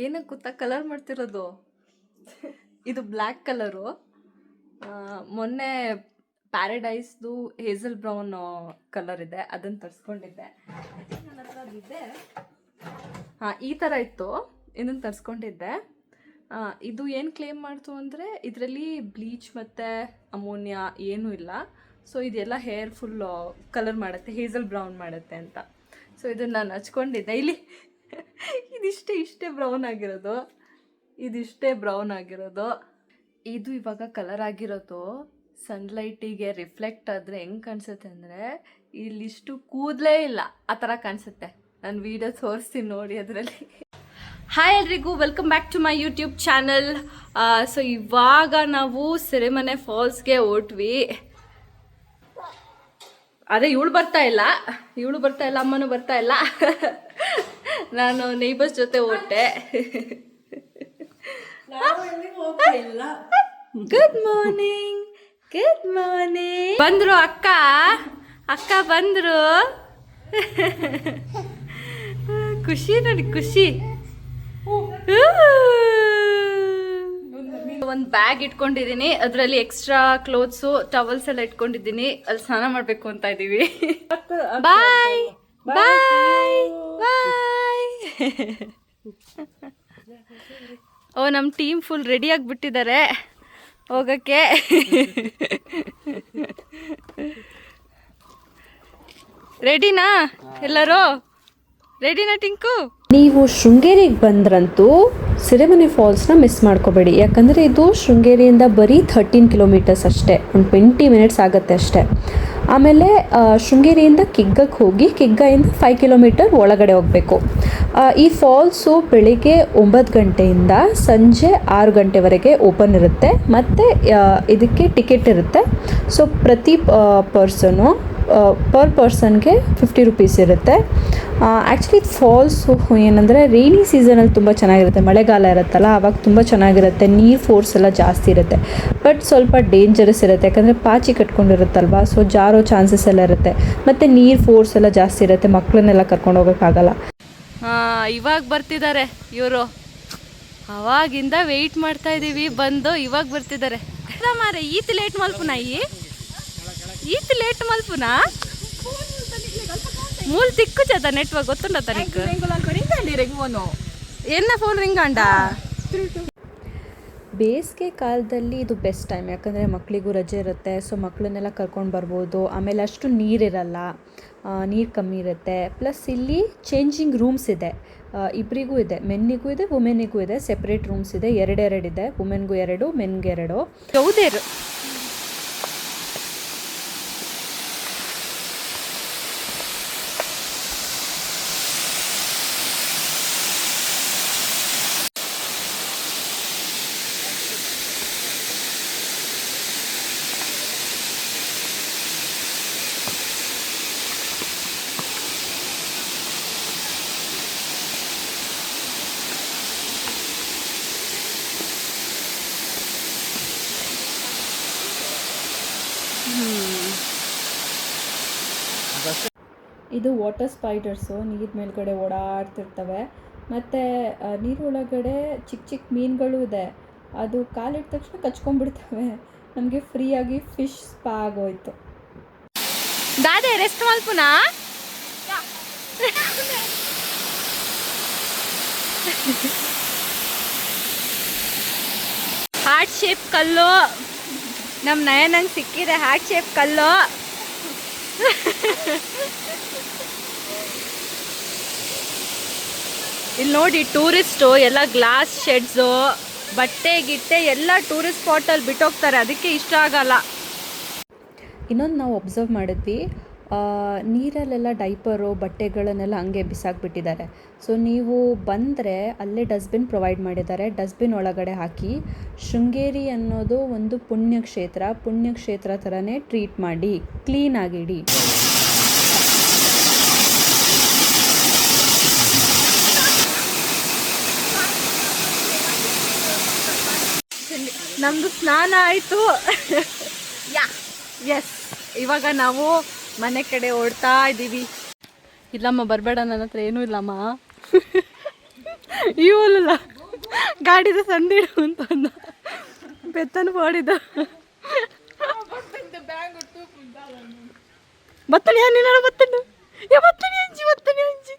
ಏನಕ್ಕೆ ಗೊತ್ತಾ ಕಲರ್ ಮಾಡ್ತಿರೋದು? ಇದು ಬ್ಲ್ಯಾಕ್ ಕಲರು. ಮೊನ್ನೆ ಪ್ಯಾರಡೈಸ್ದು ಹೇಸಲ್ ಬ್ರೌನ್ ಕಲರ್ ಇದೆ, ಅದನ್ನು ತರಿಸ್ಕೊಂಡಿದ್ದೆ. ನನ್ನ ಹತ್ರ ಅದಿದೆ. ಈ ಥರ ಇತ್ತು, ಇದನ್ನು ತರಿಸ್ಕೊಂಡಿದ್ದೆ. ಇದು ಏನು ಕ್ಲೇಮ್ ಮಾಡ್ತು ಅಂದರೆ ಇದರಲ್ಲಿ ಬ್ಲೀಚ್ ಮತ್ತು ಅಮೋನಿಯಾ ಏನೂ ಇಲ್ಲ. ಸೊ ಇದೆಲ್ಲ ಹೇರ್ ಫುಲ್ ಕಲರ್ ಮಾಡುತ್ತೆ, ಹೇಸಲ್ ಬ್ರೌನ್ ಮಾಡುತ್ತೆ ಅಂತ. ಸೊ ಇದನ್ನು ನಾನು ಹಚ್ಕೊಂಡಿದ್ದೆ. ಇಲ್ಲಿ ಇಷ್ಟೇ ಬ್ರೌನ್ ಆಗಿರೋದು, ಇದಿಷ್ಟೇ ಬ್ರೌನ್ ಆಗಿರೋದು. ಇದು ಇವಾಗ ಕಲರ್ ಆಗಿರೋದು ಸನ್ಲೈಟಿಗೆ ರಿಫ್ಲೆಕ್ಟ್ ಆದರೆ ಹೆಂಗೆ ಕಾಣಿಸುತ್ತೆ ಅಂದರೆ ಇಲ್ಲಿಷ್ಟು ಕೂದಲೇ ಇಲ್ಲ ಆ ಥರ ಕಾಣಿಸುತ್ತೆ. ನಾನು ವಿಡಿಯೋ ತೋರಿಸ್ತೀನಿ ನೋಡಿ ಅದರಲ್ಲಿ. ಹಾಯ್ ಎಲ್ರಿಗೂ, welcome back to my YouTube channel. So ಇವಾಗ ನಾವು ಸೆರೆಮನೆ ಫಾಲ್ಸ್ಗೆ ಹೊರಟ್ವಿ. ಅದೇ ಇವಳು ಬರ್ತಾ ಇಲ್ಲ, ಅಮ್ಮನೂ ಬರ್ತಾ ಇಲ್ಲ. ನಾನು ನೇಬರ್ಸ್ ಜೊತೆ ಹೊರಟೆ. Good morning. ಬಂದ್ರು ಅಕ್ಕ ಬಂದ್ರು. ಖುಷಿ ನೋಡಿ, ಖುಷಿ. ಒಂದು ಬ್ಯಾಗ್ ಇಟ್ಕೊಂಡಿದ್ದೀನಿ, ಅದರಲ್ಲಿ ಎಕ್ಸ್ಟ್ರಾ ಕ್ಲೋತ್ಸು ಟವಲ್ಸ್ ಎಲ್ಲ ಇಟ್ಕೊಂಡಿದ್ದೀನಿ. ಅಲ್ಲಿ ಸ್ನಾನ ಮಾಡಬೇಕು ಅಂತ ಇದ್ದೀವಿ. ಬಾಯ್ ಬಾಯ್ ಬಾಯ್. ಓ, ನಮ್ಮ ಟೀಮ್ ಫುಲ್ ರೆಡಿ ಆಗಿಬಿಟ್ಟಿದ್ದಾರೆ ಹೋಗೋಕ್ಕೆ. ರೆಡಿನಾ ಎಲ್ಲರೂ? ರೆಡಿನಾ ಟಿಂಕು? ನೀವು ಶೃಂಗೇರಿಗೆ ಬಂದ್ರಂತೂ ಸೆರೆಮನೆ ಫಾಲ್ಸ್ನ ಮಿಸ್ ಮಾಡ್ಕೋಬೇಡಿ. ಯಾಕಂದರೆ ಇದು ಶೃಂಗೇರಿಯಿಂದ ಬರೀ 13 ಕಿಲೋಮೀಟರ್ಸ್ ಅಷ್ಟೇ, ಒಂದು 20 ಮಿನಿಟ್ಸ್ ಆಗುತ್ತೆ ಅಷ್ಟೇ. ಆಮೇಲೆ ಶೃಂಗೇರಿಯಿಂದ ಕಿಗ್ಗಕ್ಕೆ ಹೋಗಿ ಕಿಗ್ಗಯಿಂದ 5 ಕಿಲೋಮೀಟರ್ ಒಳಗಡೆ ಹೋಗಬೇಕು. ಈ ಫಾಲ್ಸು ಬೆಳಿಗ್ಗೆ 9 ಗಂಟೆಯಿಂದ ಸಂಜೆ 6 ಗಂಟೆವರೆಗೆ ಓಪನ್ ಇರುತ್ತೆ. ಮತ್ತು ಇದಕ್ಕೆ ಟಿಕೆಟ್ ಇರುತ್ತೆ. ಸೊ ಪ್ರತಿ ಪರ್ ಪರ್ಸನ್ಗೆ 50 ರುಪೀಸ್ ಇರುತ್ತೆ. ಆ್ಯಕ್ಚುಲಿ ಫಾಲ್ಸು ಏನಂದರೆ ರೈನಿ ಸೀಸನಲ್ಲಿ ತುಂಬ ಚೆನ್ನಾಗಿರುತ್ತೆ, ಮಳೆಗಾಲ ಇರುತ್ತಲ್ಲ ಆವಾಗ ತುಂಬ ಚೆನ್ನಾಗಿರುತ್ತೆ. ನೀರು ಫೋರ್ಸ್ ಎಲ್ಲ ಜಾಸ್ತಿ ಇರುತ್ತೆ, ಬಟ್ ಸ್ವಲ್ಪ ಡೇಂಜರಸ್ ಇರುತ್ತೆ. ಯಾಕಂದರೆ ಪಾಚಿ ಕಟ್ಕೊಂಡಿರುತ್ತಲ್ವ, ಸೊ ಜಾರೋ ಚಾನ್ಸಸ್ ಎಲ್ಲ ಇರುತ್ತೆ. ಮತ್ತು ನೀರು ಫೋರ್ಸ್ ಎಲ್ಲ ಜಾಸ್ತಿ ಇರುತ್ತೆ, ಮಕ್ಕಳನ್ನೆಲ್ಲ ಕರ್ಕೊಂಡು ಹೋಗೋಕ್ಕಾಗಲ್ಲ. ಇವಾಗ ಬರ್ತಿದ್ದಾರೆ ಇವರು. ಅವಾಗಿಂದ ವೆಯ್ಟ್ ಮಾಡ್ತಾ ಇದ್ದೀವಿ, ಬಂದು ಇವಾಗ ಬರ್ತಿದ್ದಾರೆ. ಮಾರೆ ಈತ್ ಲೇಟ್ ಮಲ್ಪುನಾ ಮೂಲ್ ತಿಕ್ಕು ಚದ ನೆಟ್ವರ್ಕ್ ಗೊತ್ತುಂಡ ತನಿಕ್ ಎನ್ನ ಫೋನ್ ರಿಂಗಂಡ. ಬೇಸಿಗೆ ಕಾಲದಲ್ಲಿ ಇದು ಬೆಸ್ಟ್ ಟೈಮ್, ಯಾಕಂದರೆ ಮಕ್ಕಳಿಗೂ ರಜೆ ಇರುತ್ತೆ. ಸೊ ಮಕ್ಕಳನ್ನೆಲ್ಲ ಕರ್ಕೊಂಡು ಬರ್ಬೋದು. ಆಮೇಲೆ ಅಷ್ಟು ನೀರಿರಲ್ಲ, ನೀರು ಕಮ್ಮಿ ಇರುತ್ತೆ. ಪ್ಲಸ್ ಇಲ್ಲಿ ಚೇಂಜಿಂಗ್ ರೂಮ್ಸ್ ಇದೆ, ಇಬ್ಬರಿಗೂ ಇದೆ, ಮೆನ್ನಿಗೂ ಇದೆ ವುಮೆನ್ನಿಗೂ ಇದೆ. ಸೆಪ್ರೇಟ್ ರೂಮ್ಸ್ ಇದೆ, ಎರಡೆರಡು ಇದೆ, ವುಮೆನ್ಗೂ 2 ಮೆನ್ಗೆ 2. ಹೌದೇರು ಇದು ವಾಟರ್ ಸ್ಪೈಡರ್ಸು, ನೀರು ಮೇಲ್ಗಡೆ ಓಡಾಡ್ತಿರ್ತವೆ. ಮತ್ತು ನೀರೊಳಗಡೆ ಚಿಕ್ಕ ಮೀನುಗಳು ಇದೆ, ಅದು ಕಾಲಿಟ್ಟ ತಕ್ಷಣ ಕಚ್ಕೊಂಡ್ಬಿಡ್ತವೆ. ನಮಗೆ ಫ್ರೀಯಾಗಿ ಫಿಶ್ ಸ್ಪಾ ಆಗೋಯ್ತು. ದಾದೆ ರೆಸ್ಟ್ ಮಲ್ಪುನಾ? ಹಾರ್ಟ್ ಶೇಪ್ ಕಲ್ಲು ನಮ್ಮ ನಯನಂಗೆ ಸಿಕ್ಕಿದೆ. ಹಾರ್ಟ್ ಶೇಪ್ ಕಲ್ಲು. ಇಲ್ಲಿ ನೋಡಿ, ಟೂರಿಸ್ಟು ಎಲ್ಲ ಗ್ಲಾಸ್ ಶೆಡ್ಸು, ಬಟ್ಟೆ ಗಿಟ್ಟೆ ಎಲ್ಲ ಟೂರಿಸ್ಟ್ ಸ್ಪಾಟಲ್ಲಿ ಬಿಟ್ಟೋಗ್ತಾರೆ, ಅದಕ್ಕೆ ಇಷ್ಟ ಆಗಲ್ಲ. ಇನ್ನೊಂದು ನಾವು ಒಬ್ಸರ್ವ್ ಮಾಡಿದ್ವಿ, ನೀರಲ್ಲೆಲ್ಲ ಡೈಪರು ಬಟ್ಟೆಗಳನ್ನೆಲ್ಲ ಹಂಗೆ ಬಿಸಾಕ್ಬಿಟ್ಟಿದ್ದಾರೆ. ಸೊ ನೀವು ಬಂದರೆ ಅಲ್ಲೇ ಡಸ್ಟ್ಬಿನ್ ಪ್ರೊವೈಡ್ ಮಾಡಿದ್ದಾರೆ, ಡಸ್ಟ್ಬಿನ್ ಒಳಗಡೆ ಹಾಕಿ. ಶೃಂಗೇರಿ ಅನ್ನೋದು ಒಂದು ಪುಣ್ಯಕ್ಷೇತ್ರ ಥರನೇ ಟ್ರೀಟ್ ಮಾಡಿ, ಕ್ಲೀನಾಗಿಡಿ. ನಮ್ಮದು ಸ್ನಾನ ಆಯಿತು. ಎಸ್, ಇವಾಗ ನಾವು ಮನೆ ಕಡೆ ಓಡ್ತಾ ಇದ್ದೀವಿ. ಇಲ್ಲಮ್ಮ ಬರಬೇಡ, ನನ್ನ ಹತ್ರ ಏನೂ ಇಲ್ಲಮ್ಮ. ಈ ಹೋಲಲ್ಲ ಗಾಡಿದ ಸಂದಿಡು ಅಂತ ಅಂದ ಬೆತ್ತನು ಪಾಡಿದ ಬತ್ತನಿ ನೀನು ಬತ್ತನು ಬತ್ತನಿ ಅಂಜಿ